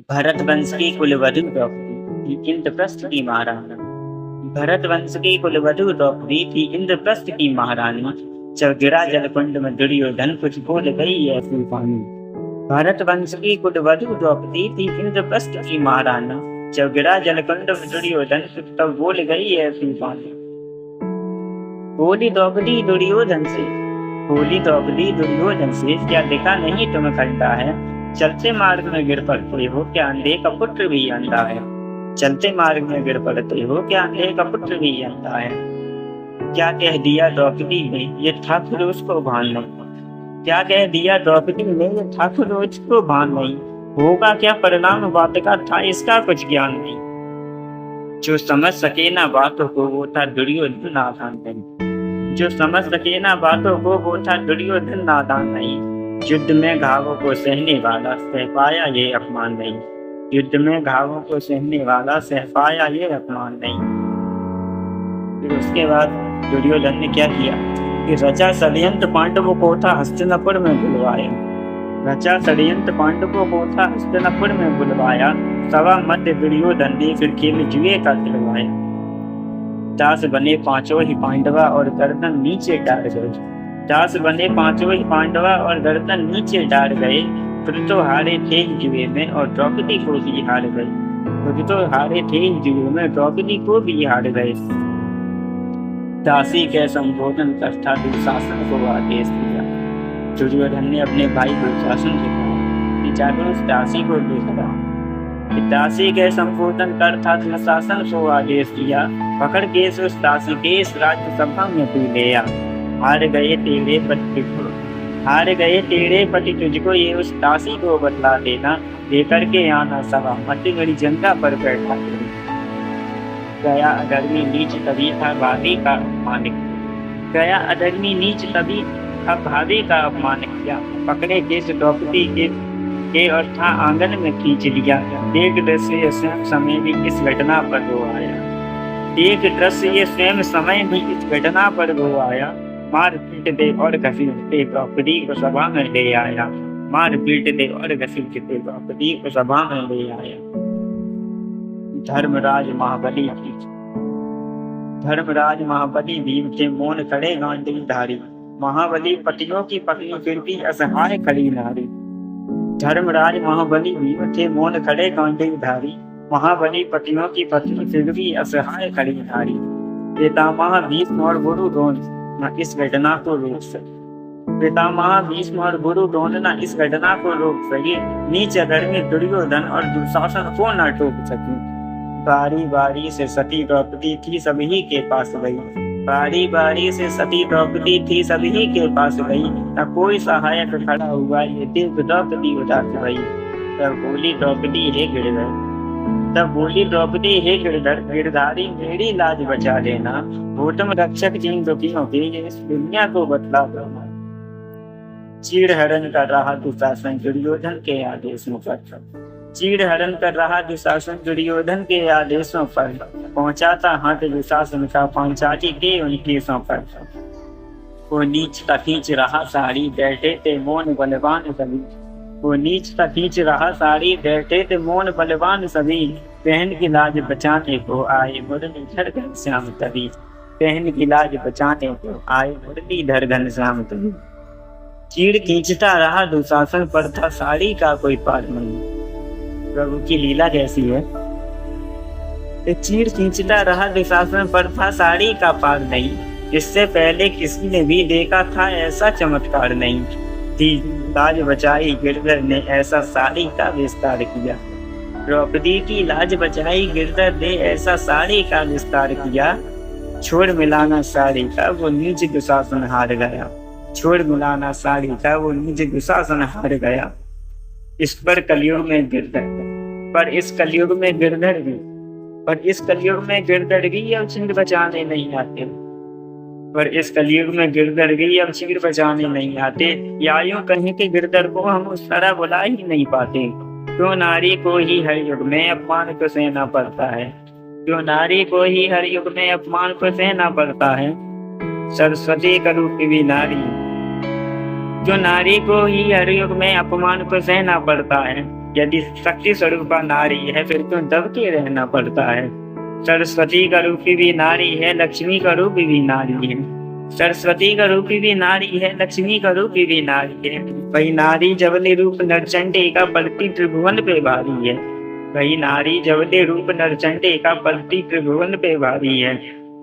भरत वंश की कुलवधु द्रौपदी थी इंद्रप्रस्थ की महारानी। भरत वंश की कुलवधु द्रौपदी थी इंद्रप्रस्थ की महारानी। जब गिरा जलकुंड में दुर्योधन कुछ बोल गई ऐसी वाणी। भरत वंश की कुलवधु द्रौपदी थी इंद्रप्रस्थ की महारानी। जब गिरा जलकुंड में दुर्योधन कुछ तब बोल गई ऐसी वाणी। बोली द्रौपदी दुर्योधन से, बोली द्रौपदी दुर्योधन से, क्या देखा नहीं तुम्हें कंटा है? चलते मार्ग में गिर पड़ते हो, क्या अंधे का पुत्र भी अंधा है? चलते मार्ग में गिर पड़ते हो, क्या अंधे का पुत्र भी अंधा है? क्या कह दिया द्रौपदी ने, ये ठाकुर उसको भान नहीं। क्या कह दिया द्रौपदी ने, ये ठाकुर उसको भान नहीं। होगा क्या परिणाम बात का था इसका कुछ ज्ञान नहीं। जो समझ सके ना बातों को वो था दुर्योधन नादान नहीं। जो समझ सके ना बातों को वो था दुर्योधन नादान नहीं। युद्ध में घावों को सहने वाला सह पाया ये अपमान नहीं। युद्ध में घावों को सहने वाला सह पाया ये अपमान नहीं। फिर उसके बाद दुर्योधन ने क्या किया कि रचा षड्यंत्र पांडवों को था हस्तिनापुर में बुलवाया। रचा षड्यंत्र पांडवों को था हस्तिनापुर में बुलवाया। सवा मध्य दुर्योधन ने फिर खेल जुए का खिलवाया। दास बने पांचों ही पांडवा और गर्दन नीचे डाल गए। दास बने पांचों ही पांडवा और गर्दन नीचे डाल गए। फिर तो हारे थे जुए में और द्रौपदी को भी हार गए। फिर तो हारे थे जुए में द्रौपदी को भी हार गए। दासी के संबोधन करता दुशासन को आदेश दिया। दुर्योधन ने अपने भाई दुशासन से कहा कि जाकर उस दासी को देखा। दासी के संबोधन करता दुशासन को आदेश दिया। पकड़ के उस दासी के इस राज्यसभा में तू ले आ। हार गए तेरे पति को, हार गए तेरे पति तुझको ये उस दासी को बतला देना। लेकर के आना सभा मध्य बड़ी जनता पर बैठा गया। अधर्मी नीच तभी था भाभी का अपमान किया। गया अधर्मी नीच तभी अब भाभी का अपमान किया। पकड़े केस द्रौपदी के और था आंगन में खींच लिया। एक दृश्य स्वयं समय भी इस घटना पर रो आया। एक दृश्य स्वयं समय भी इस घटना पर रो आया। मार पीट दे और घसीटते द्रौपदी को सभा में ले आया। मार पीट दे और घसीटते द्रौपदी को सभा में ले आया। धर्मराज महाबली भीम के मौन खड़े गांडीव धारी। महाबली पतियों की पत्नी फिर भी असहाय खड़ी नारी। धर्मराज महाबली भीम के मौन खड़े गांडीव धारी। महाबली पतियों की पत्नी फिर भी असहाय खड़ी नारी। पितामह भीष्म और गुरु द्रोण न इस घटना को रोक सके। पितामह भीष्म और गुरु द्रोण न इस घटना को रोक सके। नीच अधर्मी दुर्योधन और दुशासन को न टोक सके। बारी बारी से सती द्रौपदी थी सभी के पास गई। बारी बारी से सती द्रौपदी थी सभी के पास गई। न कोई सहायक खड़ा हुआ ये देख द्रौपदी उदास गई। तब बोली द्रौपदी हे गिरधर, तब बोली द्रौपदी हे गिरधर, गिरधारी मेरी लाज बचा लेना। भूतम रक्षक जिन दुखियों के इस दुनिया को बतला दो। चीड़ हरण कर रहा दुशासन दुर्योधन के आदेशों पर। चीड़ हरण कर रहा दुशासन दुर्योधन के आदेशों पर। पहुंचाता हाथ दुशासन का पांचाली के उनके पर। वो नीच खींच रहा साड़ी बैठे थे मौन बलवान सभी। वो नीच खींच रहा साड़ी बैठे थे मौन बलवान सभी। बहन की लाज बचाने को आए मुरलीधर घनश्याम तभी। बहन की लाज बचाने को आए मुरलीधर घनश्याम तभी। चीड़ खींचता रहा दुशासन पर था साड़ी का कोई पार नहीं। प्रभु की लीला कैसी है। चीड़ खींचता रहा दुशासन पर था साड़ी का पार नहीं। इससे पहले किसी ने भी देखा था ऐसा चमत्कार नहीं। थी लाज बचाई गिरधर ने ऐसा साड़ी का विस्तार किया। द्रौपदी की लाज बचाई गिरधर ने ऐसा साड़ी का विस्तार किया। छोड़ मिलाना साड़ी का वो नीच दुशासन हार गया। छोड़ मिलाना साड़ी का वो नीच दुशासन हार गया। इस पर कलयुग में गिरधर, पर इस कलयुग में गिरधर भी, पर इस कलयुग में गिरधर भी अब सिंह बचाने नहीं आते। पर इस कलयुग में गिरधर भी अब सिर बचाने नहीं आते। या यूं कहीं के गिरधर को हम उस तरह बुला ही नहीं पाते। क्यों नारी को ही हर युग में अपमान को सहना पड़ता है। क्यों नारी को ही हर युग में अपमान को सहना पड़ता है। सरस्वती का रूप भी नारी। जो नारी को ही हर युग में अपमान को सहना पड़ता है, यदि शक्ति स्वरूपा नारी है फिर क्यों दब के रहना पड़ता है। सरस्वती का रूप भी नारी है, लक्ष्मी का रूप भी नारी है। सरस्वती का रूप भी नारी है, लक्ष्मी का रूप भी नारी है। वही नारी जबले रूप नरचंडे का पलटी त्रिभुवन पे भारी है। वही नारी जबले रूप नरचंडे का पलटी त्रिभुवन पे भारी है।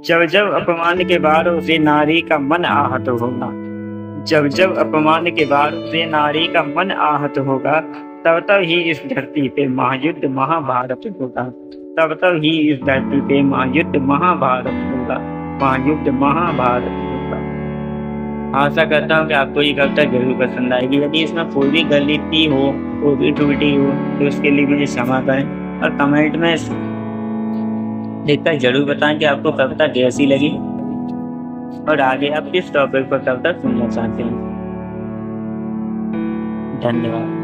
जब जब अपमान के बारों से नारी का मन आहत होगा, जब जब अपमान के बारों से नारी का मन आहत होगा, तब तब ही इस धरती पे महायुद्ध महाभारत होगा। तब तब ही इस धरती पे महायुद्ध महाभारत होगा, महायुद्ध महाभारत होगा। आशा करता हूँ कि आपको ये कविता जरूर पसंद आएगी। यदि इसमें कोई भी गलती हो, कोई भी त्रुटि हो तो उसके लिए मुझे क्षमा करें और कमेंट में लिखकर जरूर बताएं कि आपको कविता कैसी लगी और आगे आप किस टॉपिक पर कविता सुनना चाहते हैं। धन्यवाद।